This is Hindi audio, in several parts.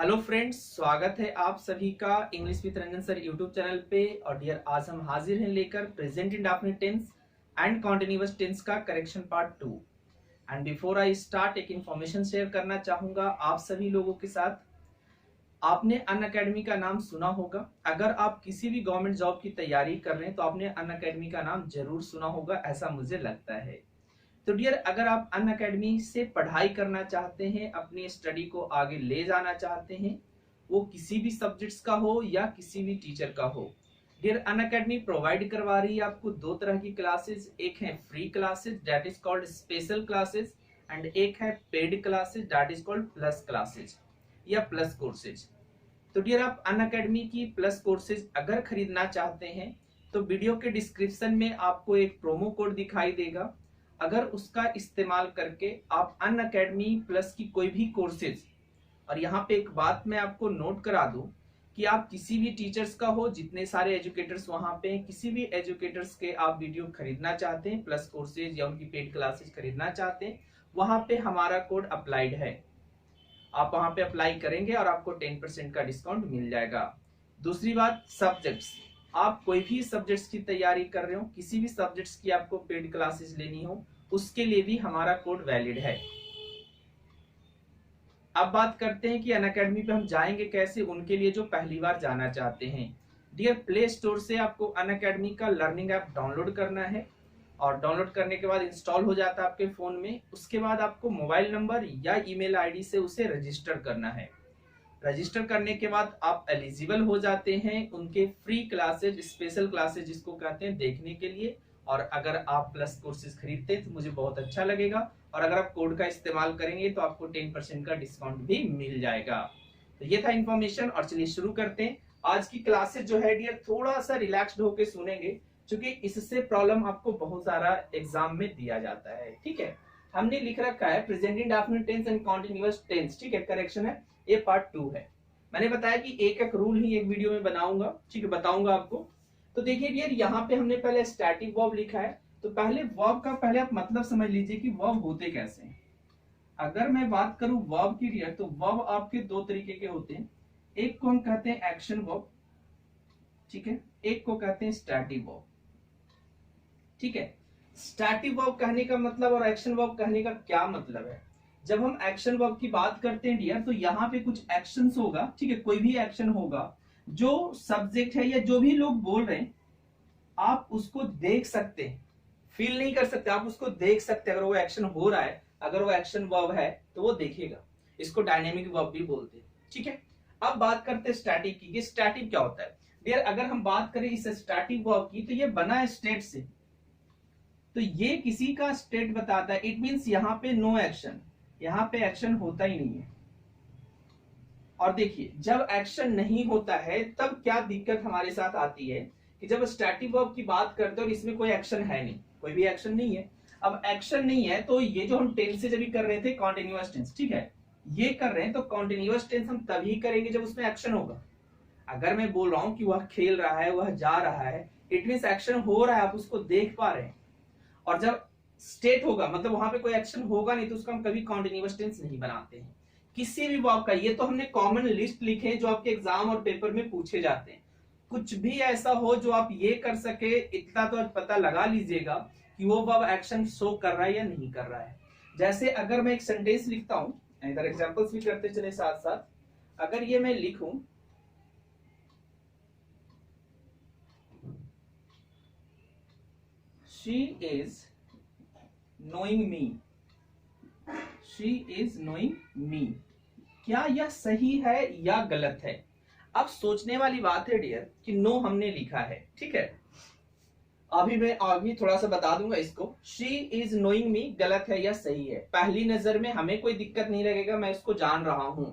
हेलो फ्रेंड्स, स्वागत है आप सभी का English with Ranjan sir YouTube channel पे। और डियर, आज हम हाजिर हैं लेकर present indefinite tense and continuous tense का correction part 2। And before I start, एक इन्फॉर्मेशन शेयर करना चाहूंगा आप सभी लोगों के साथ। आपने अनअकैडमी का नाम सुना होगा। अगर आप किसी भी गवर्नमेंट जॉब की तैयारी कर रहे हैं तो आपने अनअकैडमी का नाम जरूर सुना होगा, ऐसा मुझे लगता है। तो डियर, अगर आप अनअकैडमी से पढ़ाई करना चाहते हैं, अपनी स्टडी को आगे ले जाना चाहते हैं, वो किसी भी सब्जेक्ट्स का हो या किसी भी टीचर का हो, डियर अनअकैडमी प्रोवाइड करवा रही है आपको दो तरह की क्लासेस। एक है free classes that is called special classes, and एक है paid classes that is called plus classes या प्लस कोर्सेज। तो डियर, आप अनअकैडमी की प्लस कोर्सेज अगर खरीदना चाहते हैं तो वीडियो के डिस्क्रिप्शन में आपको एक प्रोमो कोड दिखाई देगा। अगर उसका इस्तेमाल करके आप अनअकैडमी प्लस की कोई भी कोर्सेज, और यहाँ पे एक बात मैं आपको नोट करा दूं कि आप किसी भी टीचर्स का हो, जितने सारे एजुकेटर्स वहां पे किसी भी एजुकेटर्स के आप वीडियो खरीदना चाहते हैं, प्लस कोर्सेज या उनकी पेड क्लासेस खरीदना चाहते हैं, वहां पे हमारा कोड अप्लाइड है। आप वहां पे अप्लाई करेंगे और आपको 10% का डिस्काउंट मिल जाएगा। दूसरी बात, सब्जेक्ट्स, आप कोई भी सब्जेक्ट्स की तैयारी कर रहे हो, किसी भी सब्जेक्ट्स की आपको पेड क्लासेस लेनी हो, उसके लिए भी हमारा कोड वैलिड है। अब बात करते हैं कि अनअकैडमी पे हम जाएंगे कैसे, उनके लिए जो पहली बार जाना चाहते हैं। डियर, प्ले स्टोर से आपको अनअकैडमी का लर्निंग ऐप डाउनलोड करना है, और डाउनलोड करने के बाद इंस्टॉल हो जाता है आपके फोन में। उसके बाद आपको मोबाइल नंबर या ईमेल आईडी से उसे रजिस्टर करना है। रजिस्टर करने के बाद आप एलिजिबल हो जाते हैं उनके फ्री क्लासेज, स्पेशल क्लासेज जिसको कहते हैं, देखने के लिए। और अगर आप प्लस कोर्सेज खरीदते हैं तो मुझे बहुत अच्छा लगेगा, और अगर आप कोड का इस्तेमाल करेंगे तो आपको 10% का डिस्काउंट भी मिल जाएगा। तो ये था इन्फॉर्मेशन, और चलिए शुरू करते हैं। आज की क्लासेज जो है डियर, थोड़ा सा रिलैक्स्ड होकर सुनेंगे, क्योंकि इससे प्रॉब्लम आपको बहुत सारा एग्जाम में दिया जाता है। ठीक है, हमने लिख रखा है present indefinite tense and continuous tense. ठीक है, करेक्शन है, ये पार्ट 2 है। मैंने बताया कि एक एक रूल ही एक वीडियो में बनाऊंगा, ठीक है, बताऊंगा आपको। तो देखिए डियर, यहाँ पे हमने पहले स्टैटिक वर्ब लिखा है, तो पहले वर्ब का पहले आप मतलब समझ लीजिए कि वर्ब होते कैसे हैं। अगर मैं बात करूं वर्ब की डियर, तो वर्ब आपके दो तरीके के होते हैं। एक को हम कहते हैं एक्शन वर्ब, ठीक है, एक को कहते हैं स्टैटिक वर्ब। ठीक है, स्टैटिक वर्ब कहने का मतलब और एक्शन वर्ब कहने का क्या मतलब है। जब हम एक्शन वर्ब की बात करते हैं डियर, तो यहाँ पे कुछ एक्शंस होगा, ठीक है, कोई भी एक्शन होगा जो सब्जेक्ट है या जो भी लोग बोल रहे हैं, आप उसको देख सकते हैं, फील नहीं कर सकते, आप उसको देख सकते हैं। अगर वो एक्शन हो रहा है, अगर वो एक्शन वर्ब है तो वो देखेगा। इसको डायनेमिक वर्ब भी बोलते हैं। ठीक है, अब बात करते हैं स्टैटिक की। ये स्टैटिक क्या होता है डियर, अगर हम बात करें इस स्टैटिक वर्ब की, तो ये बना है स्टेट से, तो ये किसी का स्टेट बताता है। इट मींस यहाँ पे नो एक्शन, यहाँ पे एक्शन होता ही नहीं है। और देखिए, जब एक्शन नहीं होता है तब क्या दिक्कत हमारे साथ आती है कि जब स्टैटिक वर्ब की बात करते हैं और इसमें कोई एक्शन है नहीं, कोई भी एक्शन नहीं है। अब एक्शन नहीं है तो ये जो हम टेंस से जब कर रहे थे कॉन्टिन्यूअस टेंस, ठीक है, ये कर रहे हैं, तो कॉन्टिन्यूअस टेंस हम तभी करेंगे जब उसमें एक्शन होगा। अगर मैं बोल रहा हूं कि वह खेल रहा है, वह जा रहा है, इट मींस एक्शन हो रहा है, आप उसको देख पा रहे हैं। और जब स्टेट होगा, मतलब वहां पे कोई एक्शन होगा नहीं, तो उसका हम कभी कॉन्टिन्यूअस टेंस नहीं बनाते हैं किसी भी वर्ब का। ये तो हमने कॉमन लिस्ट लिखे जो आपके एग्जाम और पेपर में पूछे जाते हैं। कुछ भी ऐसा हो जो आप ये कर सके, इतना तो पता लगा लीजिएगा कि वो वर्ब एक्शन शो कर रहा है या नहीं कर रहा है। जैसे अगर मैं एक सेंटेंस लिखता हूं, इधर एग्जांपल्स भी करते चले साथ साथ। अगर ये मैं लिखूं, she is knowing me, she is knowing मी, क्या यह सही है या गलत है। अब सोचने वाली बात है डियर कि नो हमने लिखा है, ठीक है, अभी थोड़ा सा बता दूंगा इसको। शी इज नोइंग मी गलत है या सही है, पहली नजर में हमें कोई दिक्कत नहीं लगेगा, मैं इसको जान रहा हूं।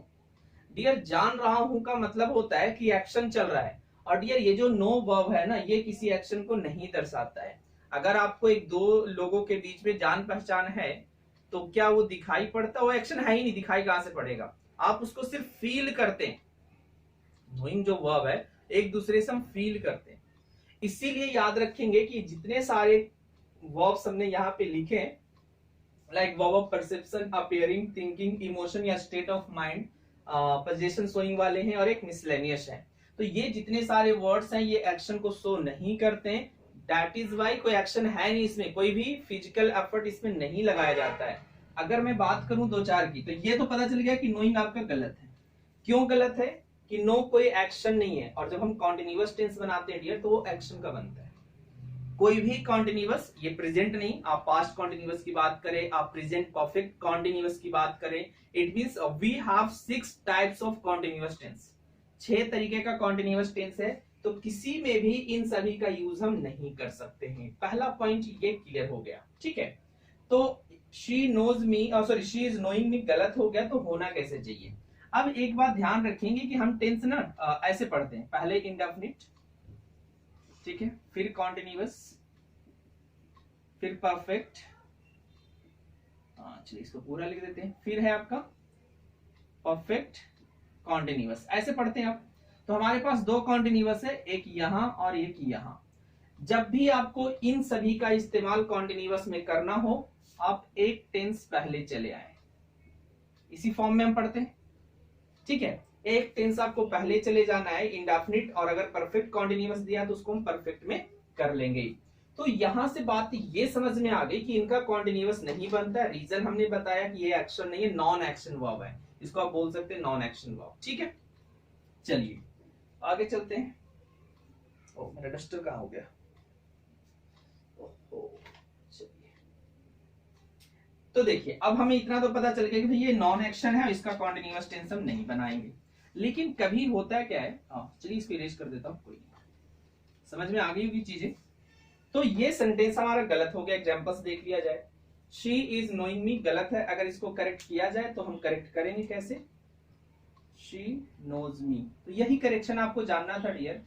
डियर, जान रहा हूं का मतलब होता है कि एक्शन चल रहा है। और डियर, ये जो नो वर्ब है ना, ये किसी एक्शन को नहीं दर्शाता है। अगर आपको एक दो लोगों के बीच में जान पहचान है तो क्या वो दिखाई पड़ता, वो एक्शन है ही नहीं, दिखाई कहां से पड़ेगा, आप उसको सिर्फ फील करते हैं। नोइंग जो वर्ब है, एक दूसरे से हम फील करते हैं। इसीलिए याद रखेंगे कि जितने सारे वर्ब्स हमने यहाँ पे लिखे हैं, like verb of perception, appearing, thinking, emotion या state of mind, position showing वाले हैं और एक मिसलेनियस है। तो ये जितने सारे वर्ड्स हैं ये एक्शन को शो नहीं करते हैं, दैट इज वाई कोई एक्शन है नहीं इसमें, कोई भी फिजिकल एफर्ट इसमें नहीं लगाया जाता है। अगर मैं बात करूं दो चार की, तो ये तो पता चल गया कि नोइंग आपका गलत है। क्यों गलत है? कि नो कोई एक्शन नहीं है, और जब हम कॉन्टिन्यूअस टेंस बनाते हैं डियर तो वो एक्शन का बनता है। कोई भी कॉन्टिन्यूअस, ये प्रेजेंट नहीं, आप पास्ट कॉन्टिन्यूअस की बात करें, आप प्रेजेंट परफेक्ट कॉन्टिन्यूअस की बात करें, it means we have 6 types of continuous tense. 6 तरीके का कॉन्टिन्यूअस टेंस है, तो किसी में भी इन सभी का यूज हम नहीं कर सकते हैं। पहला पॉइंट ये क्लियर हो गया, ठीक है। तो she knows me, sorry she is knowing me गलत हो गया, तो होना कैसे चाहिए? अब एक बात ध्यान रखेंगे कि हम टेंस ना ऐसे पढ़ते हैं, पहले इंडेफिनिट, ठीक है, फिर कॉन्टिन्यूअस, फिर परफेक्ट, चलिए इसको पूरा लिख देते हैं, फिर है आपका परफेक्ट कॉन्टिन्यूअस, ऐसे पढ़ते हैं आप। तो हमारे पास 2 कॉन्टिन्यूअस है, एक यहां और एक यहां। जब भी आपको इन सभी का इस्तेमाल कॉन्टिन्यूअस में करना हो, आप एक टेंस पहले चले आए, इसी फॉर्म में हम पढ़ते हैं, ठीक है। एक टेंस आपको पहले चले जाना है इंडेफिनिट, और अगर परफेक्ट कॉन्टिन्यूअस दिया तो उसको हम परफेक्ट में कर लेंगे। तो यहां से बात ये समझ में आ गई कि इनका कॉन्टिन्यूअस नहीं बनता। रीजन हमने बताया कि ये एक्शन नहीं है, नॉन एक्शन वर्ब है, इसको आप बोल सकते हैं नॉन एक्शन वर्ब, ठीक है। चलिए आगे चलते हैं। ओ मेरा डस्टर कहां हो गया? चलिए, तो देखिए अब हमें इतना तो पता चल गया कि भाई ये नॉन एक्शन है, इसका कॉन्टिन्यूअस टेंस हम नहीं बनाएंगे। लेकिन कभी होता है क्या है, चलिए इसको इरेज कर देता हूं, कोई नहीं, समझ में आ गई होगी चीजें। तो ये सेंटेंस हमारा गलत हो गया, एग्जांपल्स देख लिया जाए। शी इज नोइंग मी गलत है, अगर इसको करेक्ट किया जाए तो हम करेक्ट करेंगे कैसे? She knows me. तो यही करेक्शन आपको जानना था डियर,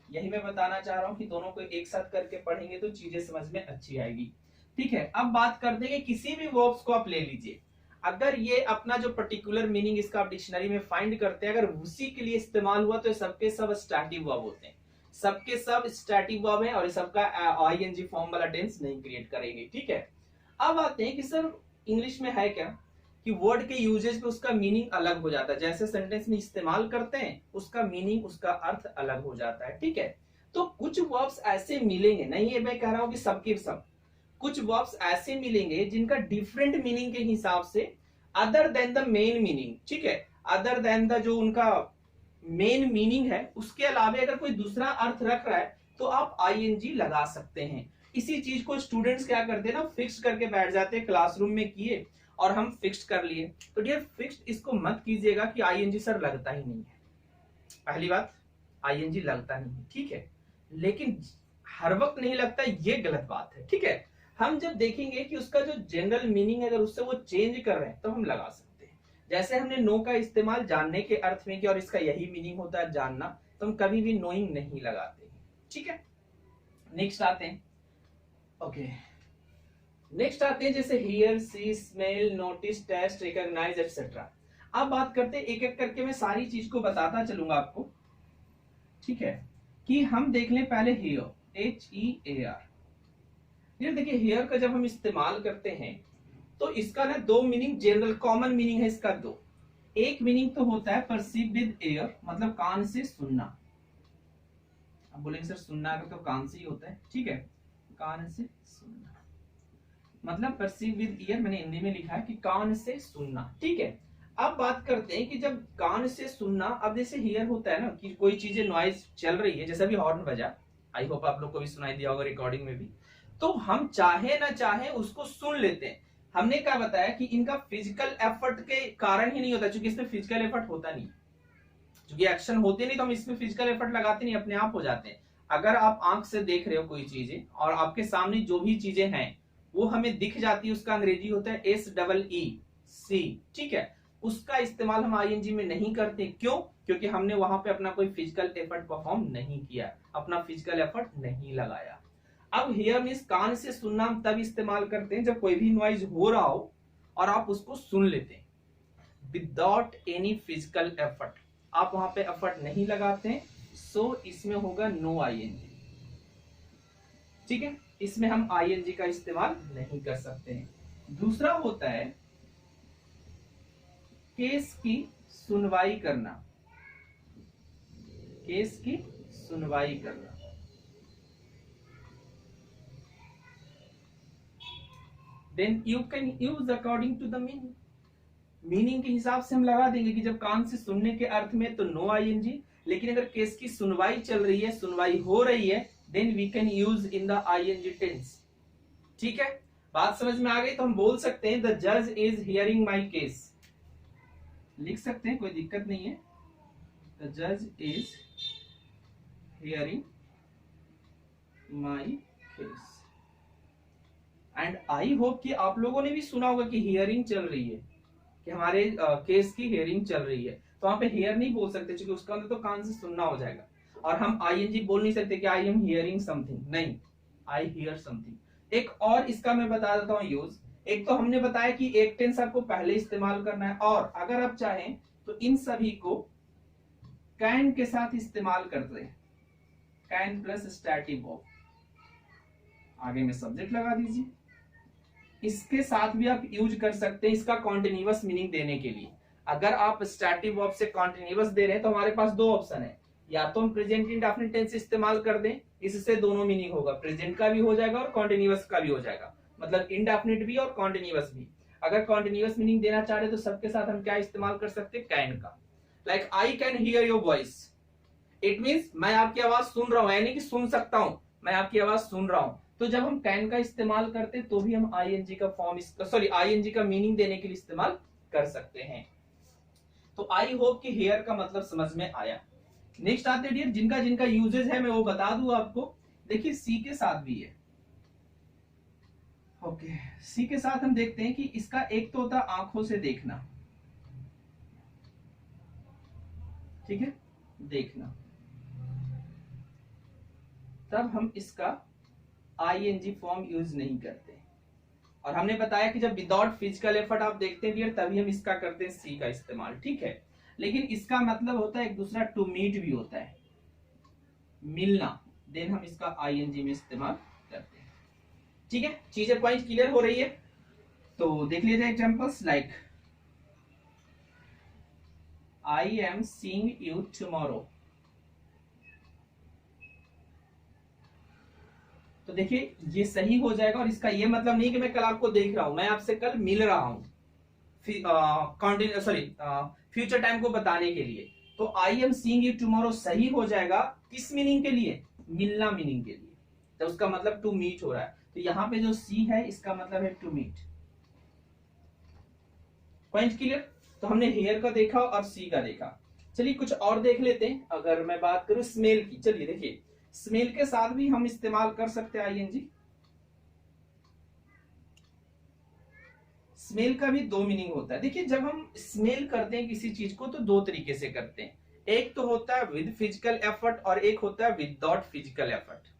यही मैं बताना चाह रहा हूं कि दोनों को एक साथ करके पढ़ेंगे तो चीजें समझ में अच्छी आएगी, ठीक है। अब बात कर देंगे किसी भी वर्ब्स को आप ले लीजिए, अगर ये अपना जो पर्टिकुलर मीनिंग इसका आप डिक्शनरी में फाइंड करते हैं, अगर उसी के लिए इस्तेमाल हुआ तो सबके सब स्टैटिक वर्ब होते हैं, सबके सब स्टैटिक वर्ब है, और सबका आईएनजी फॉर्म वाला टेंस नहीं क्रिएट करेंगे, ठीक है। अब आते हैं कि सर इंग्लिश में है क्या कि वर्ड के यूजेज पे उसका मीनिंग अलग हो जाता है, जैसे सेंटेंस में इस्तेमाल करते हैं उसका मीनिंग, उसका अर्थ अलग हो जाता है, ठीक है। तो कुछ वर्ब्स ऐसे मिलेंगे, नहीं ये मैं कह रहा हूं कि सबके सब, कुछ वर्ब्स ऐसे मिलेंगे जिनका डिफरेंट मीनिंग के हिसाब से, other than the main meaning, ठीक है, अदर देन द जो उनका मेन मीनिंग है उसके अलावा अगर कोई दूसरा अर्थ रख रहा है तो आप आईएनजी लगा सकते हैं। इसी चीज को स्टूडेंट्स क्या करते हैं ना, फिक्स करके बैठ जाते हैं, क्लासरूम में किए और हम फिक्स कर लिए। तो डियर फिक्स्ड इसको मत कीजिएगा कि आईएनजी सर लगता ही नहीं है, पहली बात आईएनजी लगता नहीं है, ठीक है, लेकिन हर वक्त नहीं लगता, ये गलत बात है, ठीक है। हम जब देखेंगे कि उसका जो जनरल मीनिंग है अगर उससे वो चेंज कर रहे हैं तो हम लगा सकते हैं। जैसे हमने नो का इस्तेमाल जानने के अर्थ में किया और इसका यही मीनिंग होता है जानना, तो हम कभी भी नोइंग नहीं लगाते, ठीक है। नेक्स्ट आते हैं, ओके नेक्स्ट आते हैं जैसे hear, see, smell, notice, taste, recognise etcetera. अब बात करते हैं एक एक करके, मैं सारी चीज को बताता चलूंगा आपको, ठीक है। कि हम देख लें पहले हियर, HEAR। ये देखिए हियर का जब हम इस्तेमाल करते हैं तो इसका ना 2 मीनिंग जनरल कॉमन मीनिंग है इसका 2। एक मीनिंग तो होता है परसीव विद एयर, मतलब कान से सुनना। अब बोलेंगे सर सुनना अगर तो कान से ही होता है, ठीक है, कान से सुनना मतलब परसीव विद ईयर, मैंने हिंदी में लिखा है कि कान से सुनना, ठीक है। अब बात करते हैं कि जब कान से सुनना, अब जैसे हियर होता है ना कि कोई चीजें नॉइज चल रही है, जैसे भी हॉर्न बजा, आई होप आप लोग को भी सुनाई दिया होगा रिकॉर्डिंग में भी, तो हम चाहे ना चाहे उसको सुन लेते हैं। हमने क्या बताया कि इनका फिजिकल एफर्ट के कारण ही नहीं होता, क्योंकि इसमें फिजिकल एफर्ट होता नहीं, क्योंकि एक्शन होते नहीं तो हम इसमें फिजिकल एफर्ट लगाते नहीं, अपने आप हो जाते हैं। अगर आप आंख से देख रहे हो कोई चीजें और आपके सामने जो भी चीजें हैं वो हमें दिख जाती है, उसका अंग्रेजी होता है SEEC, ठीक है। उसका इस्तेमाल हम आईएनजी में नहीं करते, क्यों? क्योंकि हमने वहां पे अपना कोई फिजिकल एफर्ट परफॉर्म नहीं किया, अपना फिजिकल एफर्ट नहीं लगाया। अब हियर मींस कान से सुनना हम तब इस्तेमाल करते हैं जब कोई भी नॉइज हो रहा हो और आप उसको सुन लेते हैं विदाउट एनी फिजिकल एफर्ट, आप वहां पे एफर्ट नहीं लगाते हैं, सो इसमें होगा नो आईएनजी, ठीक है, इसमें हम आईएनजी का इस्तेमाल नहीं कर सकते हैं। दूसरा होता है केस की सुनवाई करना, केस की सुनवाई करना। Then you can use according to the meaning, meaning के हिसाब से हम लगा देंगे कि जब कान से सुनने के अर्थ में तो नो आईएनजी, लेकिन अगर केस की सुनवाई चल रही है, सुनवाई हो रही है, then we can use in the ING tense. ठीक है, बात समझ में आ गई? तो हम बोल सकते हैं द जज इज हियरिंग माई केस, लिख सकते हैं, कोई दिक्कत नहीं है। द जज is hearing my case. And I hope कि आप लोगों ने भी सुना होगा कि हियरिंग चल रही है, कि हमारे केस की हियरिंग चल रही है। तो वहां पे हियर नहीं बोल सकते क्योंकि उसका अंदर तो कान से सुनना हो जाएगा, और हम आईएनजी बोल नहीं सकते कि आई एम हियरिंग समथिंग, नहीं, आई हियर समथिंग। एक और इसका मैं बता देता हूँ यूज। एक तो हमने बताया कि एक टेंस आपको पहले इस्तेमाल करना है, और अगर आप चाहें तो इन सभी को कैन के साथ इस्तेमाल करते हैं, कैन प्लस स्टैटिव वर्ब, आगे में सब्जेक्ट लगा दीजिए। इसके साथ भी आप यूज कर सकते हैं इसका कॉन्टिन्यूअस मीनिंग देने के लिए। अगर आप स्टैटिव वर्ब से कॉन्टिन्यूअस दे रहे हैं तो हमारे पास दो ऑप्शन है, या तो हम प्रेजेंट इंडेफिनिट टेंस इस्तेमाल कर दें, इससे दोनों मीनिंग होगा, प्रेजेंट का भी हो जाएगा और कॉन्टिन्यूअस का भी हो जाएगा, मतलब इंडेफिनिट भी और कॉन्टिन्यूअस भी। अगर कॉन्टिन्यूअस मीनिंग देना चाह रहे तो सबके साथ हम क्या इस्तेमाल कर सकते हैं, कैन का। Like I can hear your voice, it means मैं आपकी आवाज सुन रहा हूं, यानी कि सुन सकता हूं, मैं आपकी आवाज सुन रहा हूं। तो जब हम कैन का इस्तेमाल करते तो भी हम आईएनजी का फॉर्म, सॉरी आईएनजी का मीनिंग देने के लिए इस्तेमाल कर सकते हैं। तो आई होप कि हेयर का मतलब समझ में आया। नेक्स्ट आते डियर, जिनका जिनका यूजेस है मैं वो बता दूं आपको। देखिए सी के साथ भी है, ओके। सी के साथ हम देखते हैं कि इसका एक तो होता है आंखों से देखना, ठीक है, देखना, तब हम इसका आईएनजी फॉर्म यूज नहीं करते। और हमने बताया कि जब विदाउट फिजिकल एफर्ट आप देखते हैं डियर, तभी हम इसका करते हैं सी का इस्तेमाल, ठीक है। लेकिन इसका मतलब होता है एक दूसरा, टू मीट भी होता है, मिलना, देन हम इसका आईएनजी में इस्तेमाल करते हैं, ठीक है। चीजें पॉइंट क्लियर हो रही है? तो देख लीजिए examples, like I am seeing you tomorrow. तो देखिए ये सही हो जाएगा, और इसका ये मतलब नहीं कि मैं कल आपको देख रहा हूं, मैं आपसे कल मिल रहा हूं, फ्यूचर टाइम को बताने के लिए। तो I am seeing you tomorrow सही हो जाएगा, किस मीनिंग के लिए, मिलना मीनिंग के लिए, तो उसका मतलब टू मीट हो रहा है। तो यहाँ पे जो सी है इसका मतलब है टू मीट। Point clear? तो हमने हेयर का देखा और सी का देखा। चलिए कुछ और देख लेते हैं। अगर मैं बात करूं स्मेल की, चलिए देखिए स्मेल के साथ भी हम इस्तेमाल कर सकते हैं आईएनजी। स्मेल का भी दो मीनिंग होता है। देखिए जब हम स्मेल करते हैं किसी चीज को तो दो तरीके से करते हैं, एक तो होता है विद फिजिकल एफर्ट और एक होता है without physical effort.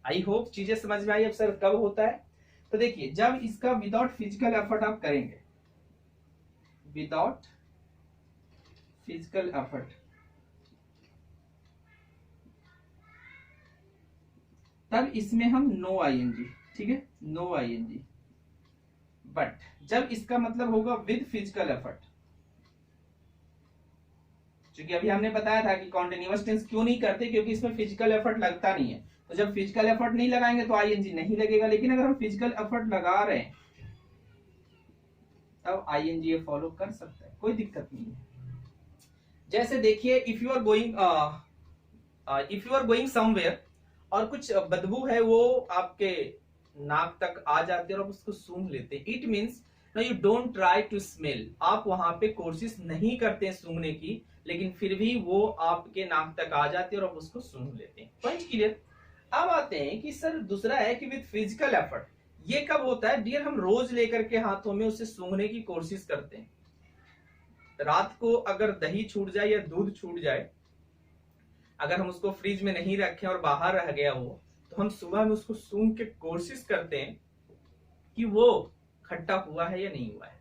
I hope चीजें समझ में आई। अब सर कब होता है, तो देखिए जब इसका विदाउट फिजिकल एफर्ट आप करेंगे, विदाउट फिजिकल एफर्ट, तब इसमें हम नो आईएनजी, ठीक है, नो आईएनजी। बट जब इसका मतलब होगा विद फिजिकल एफर्ट, क्योंकि अभी हमने बताया था कि कॉन्टिन्यूअस टेंस क्यों नहीं करते, क्योंकि इसमें फिजिकल एफर्ट लगता नहीं है। तो जब फिजिकल एफर्ट नहीं लगाएंगे तो आईएनजी नहीं लगेगा, लेकिन अगर हम फिजिकल एफर्ट लगा रहे हैं तब आईएनजी फॉलो कर सकता है, कोई दिक्कत नहीं है। जैसे देखिए if you are going somewhere और कुछ बदबू है वो आपके नाक तक आ जाती है और आप उसको सूंघ लेते हैं, it means you don't try to smell. आप वहां पे कोशिश नहीं करते हैं सूंघने की, लेकिन फिर भी वो आपके नाक तक आ जाती है और आप उसको सूंघ लेते हैं। Point clear? अब आते हैं कि सर दूसरा है कि विद फिजिकल एफर्ट। ये कब होता है डियर, हम रोज लेकर के हाथों में उसे सूंघने की कोशिश करते हैं। रात को अगर दही छूट जाए या दूध छूट जाए, अगर हम उसको फ्रिज में नहीं रखें और बाहर रह गया वो, तो हम सुबह में उसको सूंघ के कोशिश करते हैं कि वो खट्टा हुआ है या नहीं हुआ है।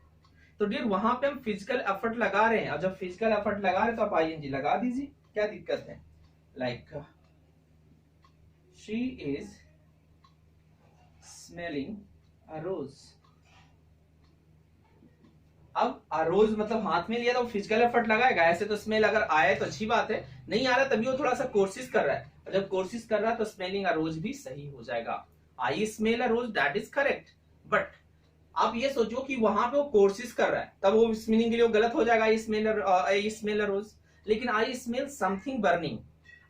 तो डियर वहां पे हम फिजिकल एफर्ट लगा रहे हैं, और जब फिजिकल एफर्ट लगा रहे हैं तो आप आईएनजी लगा दीजिए, क्या दिक्कत है। लाइक शी इज स्मेलिंग अ रोज, अब रोज मतलब हाथ में लिया तो फिजिकल एफर्ट लगाएगा, ऐसे तो स्मेल अगर आए तो अच्छी बात है, नहीं आ रहा तभी वो थोड़ा सा कोशिश कर रहा है, और जब कोशिश कर रहा है तो स्मेलिंग रोज भी सही हो जाएगा। I smell a rose, that is correct. But आप ये सोचो कि वहां पे वो कोशिश कर रहा है, तब वो स्मेलिंग के लिए वो गलत हो जाएगा, आई स्मेल अ रोज। लेकिन आई स्मेल समथिंग बर्निंग,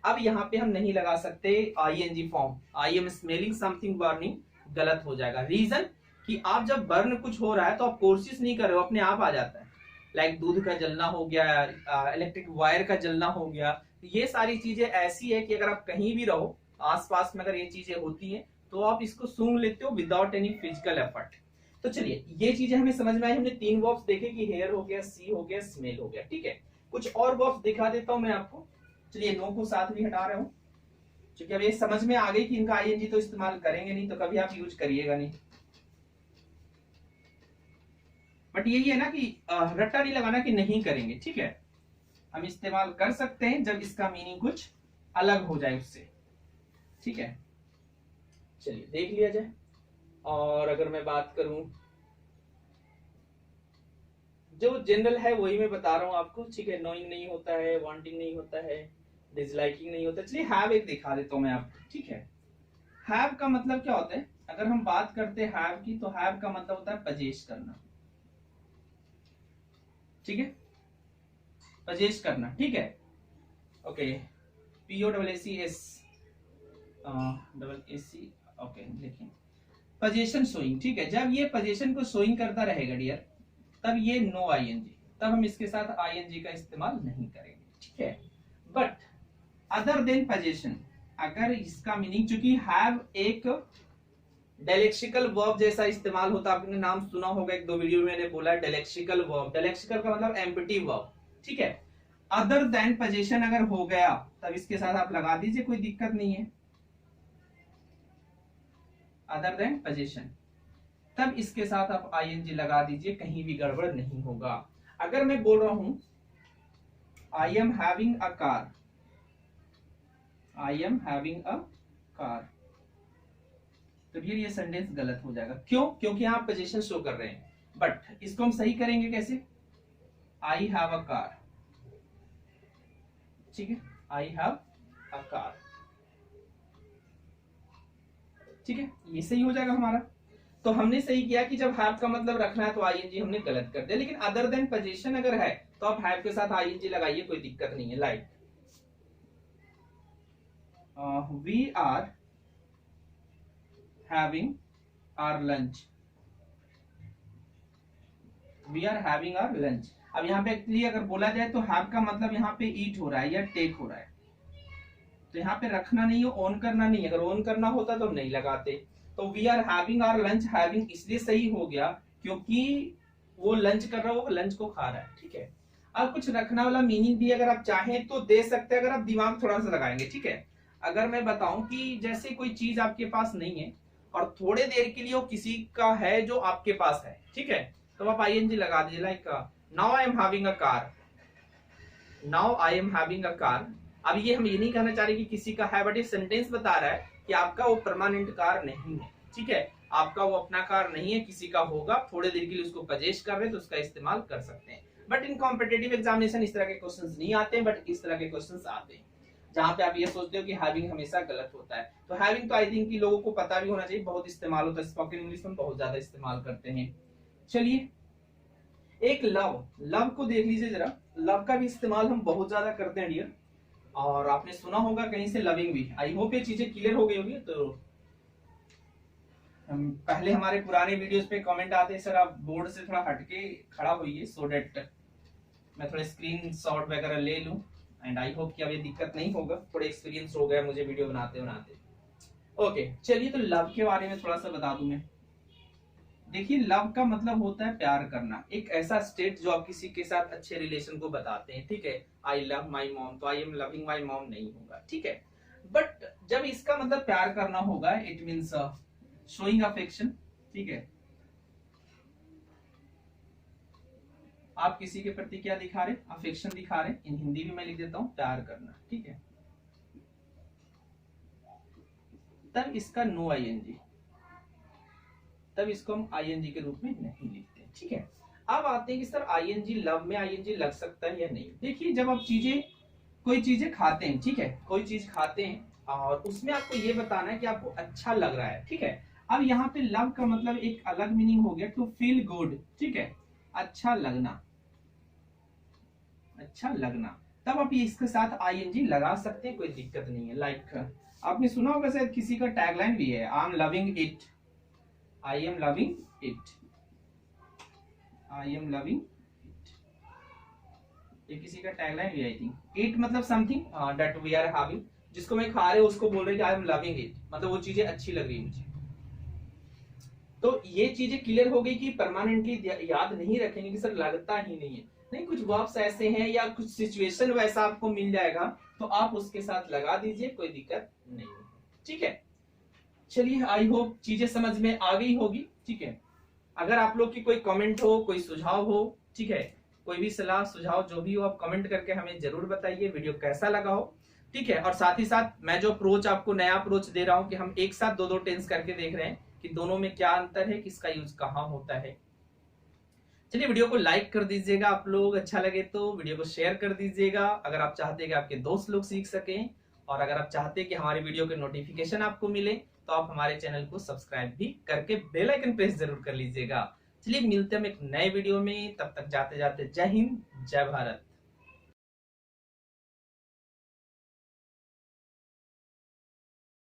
अब यहाँ पे हम नहीं लगा सकते ING form, I am smelling something burning, गलत हो जाएगा। रीजन कि आप जब बर्न कुछ हो रहा है तो आप कोशिश नहीं कर रहे हो, अपने आप आ जाता है। लाइक दूध का जलना हो गया, इलेक्ट्रिक वायर का जलना हो गया, ये सारी चीजें ऐसी है कि अगर आप कहीं भी रहो आसपास में, अगर ये चीजें होती हैं तो आप इसको सूंघ लेते हो विदाउट एनी फिजिकल एफर्ट। तो चलिए ये चीजें हमें समझ में आई, हमने 3 वर्ब्स देखे कि हेयर हो गया, सी हो गया, स्मेल हो गया, ठीक है। कुछ और वर्ब्स दिखा देता हूं मैं आपको। चलिए नो को साथ भी हटा रहा हूं, क्योंकि अब ये समझ में आ गई कि इनका आईएनजी तो इस्तेमाल करेंगे नहीं, तो कभी आप यूज करिएगा नहीं। बट यही है ना कि रट्टा नहीं लगाना कि नहीं करेंगे, ठीक है। हम इस्तेमाल कर सकते हैं जब इसका मीनिंग कुछ अलग हो जाए उससे, ठीक है। चलिए देख लिया जाए। और अगर मैं बात करूं, जो जनरल है वही मैं बता रहा हूं आपको, ठीक है। नोइंग नहीं होता है, वांटिंग नहीं होता है, डिसलाइकिंग नहीं होता। चलिए हैव एक दिखा देता हूं मैं आपको, ठीक है। हैव का मतलब क्या होता है, अगर हम बात करते हैं हैव की, तो हैव का मतलब होता है पजेश करना, ठीक है, पजेश करना, ठीक है। Okay, POSSES double AC, okay देखिए, पोजीशन शोइंग, ठीक है। जब ये पोजीशन को शोइंग करता रहेगा डियर, तब ये नो आईएनजी, तब हम इसके साथ आईएनजी का इस्तेमाल नहीं करेंगे, ठीक है। बट अदर देन पोजीशन, अगर इसका मीनिंग, चूंकि हैव एक डायलेक्सिकल वर्ब जैसा इस्तेमाल होता, आपने नाम सुना होगा, एक दो वीडियो में मैंने बोला डायलेक्सिकल वर्ब, डायलेक्सिकल का मतलब एम्प्टी वर्ब, ठीक है। अदर देन पोजीशन अगर हो गया तब इसके साथ आप लगा दीजिए, कोई दिक्कत नहीं है, अदर देन पोजीशन, तब इसके साथ आप आईएनजी लगा दीजिए, कहीं भी गड़बड़ नहीं होगा। अगर मैं बोल रहा हूं I am having a car, I am having a car, तो ये सेंटेंस गलत हो जाएगा। क्यों? क्योंकि यहां पोजीशन शो कर रहे हैं। बट इसको हम सही करेंगे कैसे, आई हैव अ कार, ठीक है, आई हैव अ कार, ठीक है, ये सही हो जाएगा हमारा। तो हमने सही किया कि जब हैव का मतलब रखना है तो आईएनजी हमने गलत कर दिया, लेकिन अदर देन पोजीशन अगर है तो आप हैव के साथ आईएनजी लगाइए, कोई दिक्कत नहीं है। Like we are having our lunch, we are having our lunch. अब यहाँ पे एक्चुअली अगर बोला जाए तो हैव का मतलब यहाँ पे ईट हो रहा है या टेक हो रहा है, तो यहाँ पे रखना नहीं है, ऑन करना नहीं है। अगर ऑन करना होता तो नहीं लगाते। तो we are having our lunch, having इसलिए सही हो गया क्योंकि वो लंच कर रहा है, वो लंच को खा रहा है, ठीक है। अब कुछ रखना वाला मीनिंग भी अगर आप चाहें तो दे सकते हैं, अगर आप दिमाग थोड़ा सा लगाएंगे, ठीक है। अगर मैं बताऊं कि जैसे कोई चीज आपके पास नहीं है और थोड़े देर के लिए वो किसी का है जो आपके पास है, ठीक है, तो आप आईएनजी लगा दीजिए। Like now I am having a car, now I am having a car. अब ये हम ये नहीं कहना चाह रहे कि किसी का है, बट ये सेंटेंस बता रहा है कि आपका वो परमानेंट कार नहीं है, ठीक है। आपका वो अपना कार नहीं है, किसी का होगा, थोड़े देर के लिए उसको पजेश कर रहे तो उसका इस्तेमाल कर सकते हैं। बट इन कॉम्पिटेटिव एग्जामिनेशन इस तरह के क्वेश्चंस नहीं आते हैं, बट इस तरह के क्वेश्चंस आते हैं जहां पे आप ये सोचते हो कि हैविंग हमेशा गलत होता है। तो हैविंग तो आई थिंक कि लोगों को पता भी होना चाहिए, बहुत इस्तेमाल होता है, स्पोकन इंग्लिश में बहुत ज्यादा इस्तेमाल करते हैं। चलिए एक लव, लव को देख लीजिए जरा। लव का भी इस्तेमाल हम बहुत ज्यादा करते हैं डियर, और आपने सुना होगा कहीं से लविंग भी। आई होप ये चीजें क्लियर हो गई होगी। तो पहले हमारे पुराने वीडियोस पे कमेंट आते हैं, सर आप बोर्ड से थोड़ा हटके खड़ा होइए सो डेट मैं थोड़े स्क्रीन शॉट वगैरह ले लूं। एंड आई होप कि अब ये दिक्कत नहीं होगा, थोड़ा एक्सपीरियंस हो गया मुझे वीडियो बनाते बनाते। ओके चलिए, तो लव के बारे में थोड़ा सा बता दूं मैं। देखिए लव का मतलब होता है प्यार करना, एक ऐसा स्टेट जो आप किसी के साथ अच्छे रिलेशन को बताते हैं, ठीक है। आई लव माई मॉम, तो आई एम लविंग माई मॉम नहीं होगा, ठीक है। बट जब इसका मतलब प्यार करना होगा, इट मीन्स शोइंग अफेक्शन, ठीक है। आप किसी के प्रति क्या दिखा रहे, अफेक्शन दिखा रहे, इन हिंदी में मैं लिख देता हूं प्यार करना, ठीक है। तब इसका नो आईएनजी, तब इसको हम आईएनजी के रूप में नहीं लिखते, ठीक है। अब आते हैं कि सर आईएनजी लव में आईएनजी लग सकता है या नहीं। देखिए जब आप कोई चीजें खाते हैं, ठीक है, कोई चीज खाते हैं और उसमें आपको ये बताना है कि आपको अच्छा लग रहा है, ठीक है। अब यहाँ पे लव का मतलब एक अलग मीनिंग हो गया, टू फील गुड, ठीक है, अच्छा लगना, अच्छा लगना। तब आप ये इसके साथ आईएनजी लगा सकते हैं, कोई दिक्कत नहीं है। लाइक आपने सुना होगा शायद किसी का टैगलाइन भी है, I am loving it, I am loving it, I am loving it, ये किसी का टैगलाइन भी, आई थिंक। इट मतलब something that we are having, जिसको मैं खा रहे हूं उसको बोल रहे हैं कि आई एम लविंग इट, मतलब वो चीजें अच्छी लग रही है मुझे। तो ये चीजें क्लियर हो गई कि परमानेंटली याद नहीं रखेंगे कि सर लगता ही नहीं है, नहीं, कुछ वर्ब्स ऐसे हैं या कुछ सिचुएशन वैसा आपको मिल जाएगा तो आप उसके साथ लगा दीजिए, कोई दिक्कत नहीं है, ठीक है। चलिए आई होप चीजें समझ में आ गई होगी, ठीक है। अगर आप लोग की कोई कमेंट हो, कोई सुझाव हो, ठीक है, कोई भी सलाह सुझाव जो भी हो, आप कमेंट करके हमें जरूर बताइए वीडियो कैसा लगा हो, ठीक है। और साथ ही साथ मैं जो अप्रोच आपको नया अप्रोच दे रहा हूं कि हम एक साथ दो टेंस करके देख रहे हैं कि दोनों में क्या अंतर है, किसका यूज कहाँ होता है। चलिए वीडियो को लाइक कर दीजिएगा, आप लोग अच्छा लगे तो वीडियो को शेयर कर दीजिएगा अगर आप चाहते हैं कि आपके दोस्त लोग सीख सकें, और अगर आप चाहते हैं कि हमारी वीडियो के नोटिफिकेशन आपको मिले तो आप हमारे चैनल को सब्सक्राइब भी करके बेल आइकन प्रेस जरूर कर लीजिएगा। चलिए मिलते हैं हम एक नए वीडियो में, तब तक जाते जाते जय हिंद, जय भारत।